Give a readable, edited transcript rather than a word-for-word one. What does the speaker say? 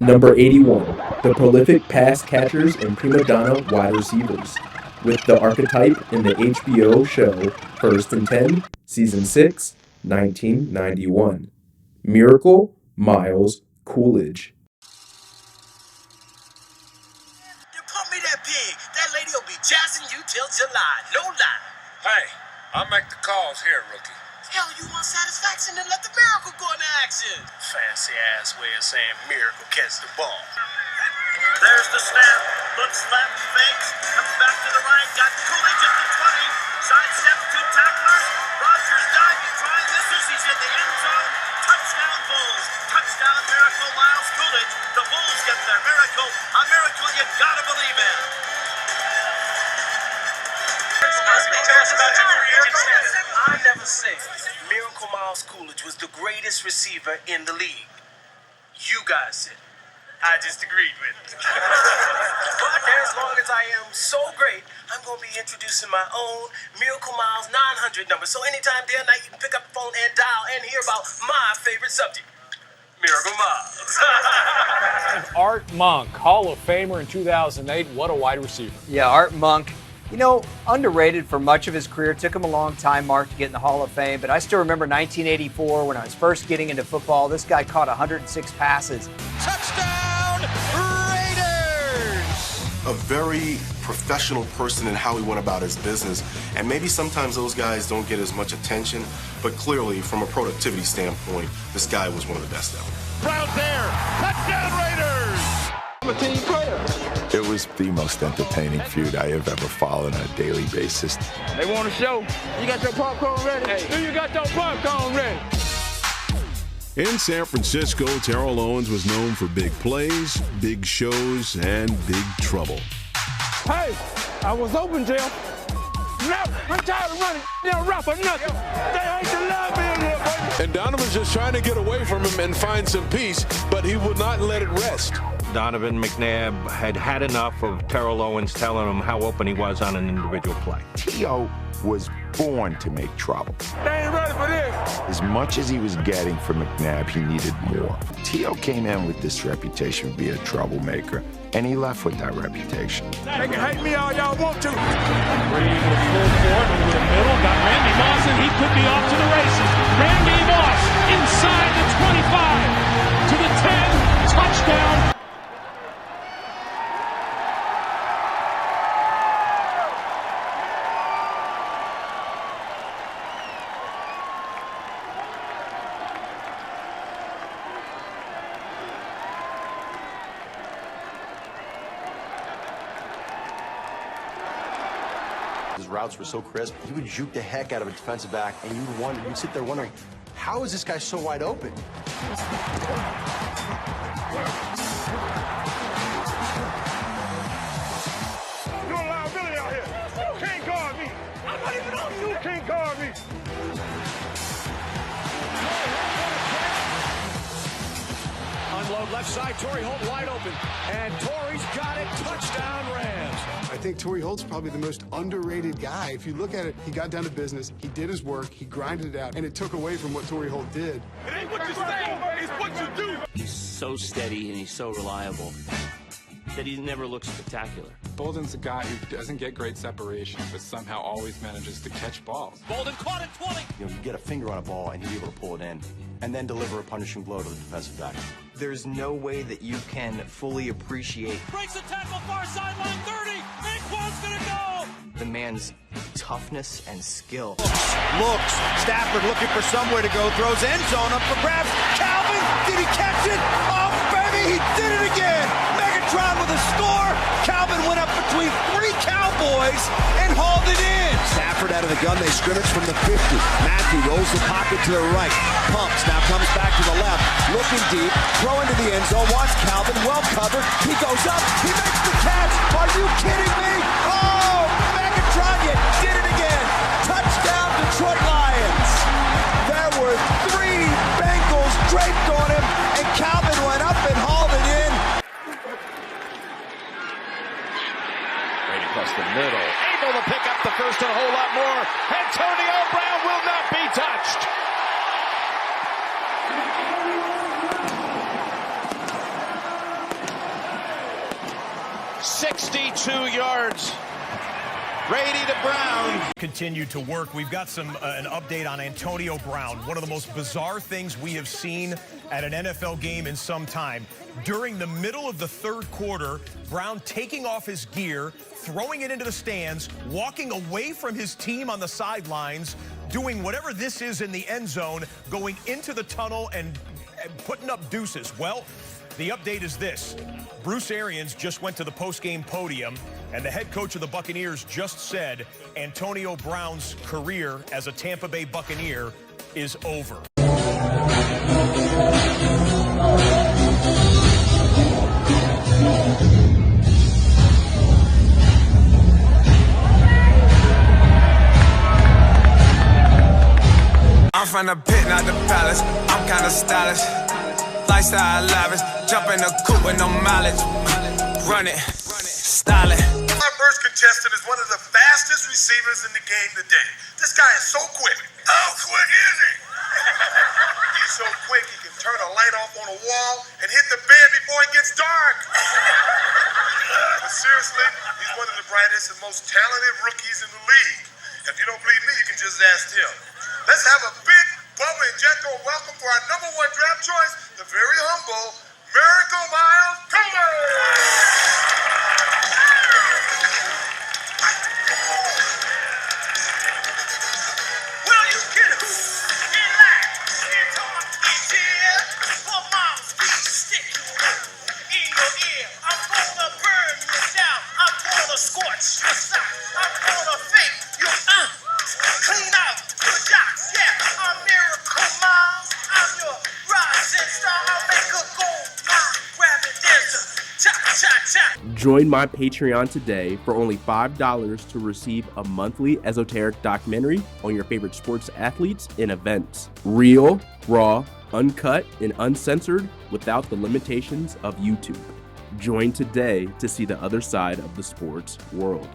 Number 81, the prolific pass catchers and prima donna wide receivers, with the Archetype in the HBO show First and 10, Season 6, 1991. Miracle Miles Coolidge. Pump me that pig. That lady will be jazzing you till July. No lie. Hey, I'll make the calls here, rookie. Hell, you want satisfaction, then let the Miracle go into action. Fancy ass way of saying Miracle catch the ball. There's the snap. Looks left, fakes, comes back to the right, got Coolidge at the 20. Sidestep, two tacklers. Rogers diving, trying, misses. He's in the end zone. Touchdown Bulls. Touchdown Miracle Miles Coolidge. The Bulls get their miracle. A miracle you gotta believe in. Tell us about your career. I never said Miracle Miles Coolidge was the greatest receiver in the league. You guys said it. I just agreed with it. But as long as I am so great, I'm going to be introducing my own Miracle Miles 900 number. So anytime day or night, you can pick up the phone and dial and hear about my favorite subject, Miracle Miles. Art Monk, Hall of Famer in 2008. What a wide receiver. Yeah, Art Monk. You know, underrated for much of his career. Took him a long time, Mark, to get in the Hall of Fame. But I still remember 1984 when I was first getting into football. This guy caught 106 passes. Touchdown, Raiders! A very professional person in how he went about his business. And maybe sometimes those guys don't get as much attention, but clearly, from a productivity standpoint, this guy was one of the best ever. Browns there, touchdown Raiders! I'm a team player. It was the most entertaining feud I have ever followed on a daily basis. They want a show. You got your popcorn ready? Hey, do you got your popcorn ready? In San Francisco, Terrell Owens was known for big plays, big shows, and big trouble. Hey, I was open, Jeff. No, I'm tired of running. They'll rap or nothing. They hate to love me in here, baby. And Donovan's just trying to get away from him and find some peace, but he would not let it rest. Donovan McNabb had enough of Terrell Owens telling him how open he was on an individual play. T.O. was born to make trouble. They ain't ready for this. As much as he was getting from McNabb, he needed more. T.O. came in with this reputation of being a troublemaker, and he left with that reputation. They can hate me all y'all want to. Green with full court over the middle. Got Randy Moss, and he could be off to the races. Randy Moss inside the 25 to the 10. Touchdown. His routes were so crisp. He would juke the heck out of a defensive back, and you'd sit there wondering, how is this guy so wide open? You're a liability out here. You can't guard me. I'm not even on you. You can't guard me. Unload left side. Torry Holt wide open. And Torry's got it. Touchdown Rams. I think Torry Holt's probably the most underrated guy. If you look at it, he got down to business, he did his work, he grinded it out, and it took away from what Torry Holt did. It ain't what you say, it's what you do. He's so steady and he's so reliable that he never looks spectacular. Boldin's a guy who doesn't get great separation, but somehow always manages to catch balls. Boldin caught it 20. You know, you get a finger on a ball and you're able to pull it in, and then deliver a punishing blow to the defensive back. There's no way that you can fully appreciate. Breaks the tackle, far sideline 30. Anquan's gonna go. The man's toughness and skill. Looks. Stafford looking for somewhere to go. Throws end zone up for grabs. Calvin, did he catch it? Oh, baby, he did it again. Megatron with a score. Calvin went up between three Cowboys and hauled it in. Stafford out of the gun. They scrimmage from the 50. Matthew rolls the pocket to the right. Pumps. Now comes back to the left. Looking deep. Throw into the end zone. Wants Calvin. Well covered. He goes up. He makes the catch. Are you kidding me? Oh, Megatron, you did it again. Touchdown, Detroit Lions. There were three Bengals draped on him, and Calvin went up and hauled it in. Right across the middle. Able to pick up the first and a whole lot more. Antonio Brown will not be touched. 62 yards. Brady to Brown. Continue to work. We've got an update on Antonio Brown. One of the most bizarre things we have seen at an NFL game in some time. During the middle of the third quarter, Brown taking off his gear, throwing it into the stands, walking away from his team on the sidelines, doing whatever this is in the end zone, going into the tunnel and putting up deuces. Well, the update is this. Bruce Arians just went to the post-game podium, and the head coach of the Buccaneers just said Antonio Brown's career as a Tampa Bay Buccaneer is over. I'm from the pit, not the palace. I'm kinda stylish. Lifestyle lavish. Jump in the coupe with no mileage. Run it. Style it. Our first contestant is one of the fastest receivers in the game today. This guy is so quick. How quick is he? He's so quick he can turn a light off on a wall and hit the bed before it gets dark. But seriously, he's one of the brightest and most talented rookies in the league. If you don't believe me, you can just ask him. Let's have a big, bubbly, and gentle welcome for our #1 draft choice, the very humble Miracle Miles Coolidge. Well, you get who in line, in talk, in tear, for mom's piece stick in your ear. I'm gonna burn you down. I'm gonna scorch your sock. I'm gonna fake your clean out your jocks. Yeah, I'm Miracle Miles. I'm your rising star. I'll make a gold mine. Grab it, dancer. Cha cha cha. Join my Patreon today for only $5 to receive a monthly esoteric documentary on your favorite sports athletes and events. Real, raw, uncut, and uncensored without the limitations of YouTube. Join today to see the other side of the sports world.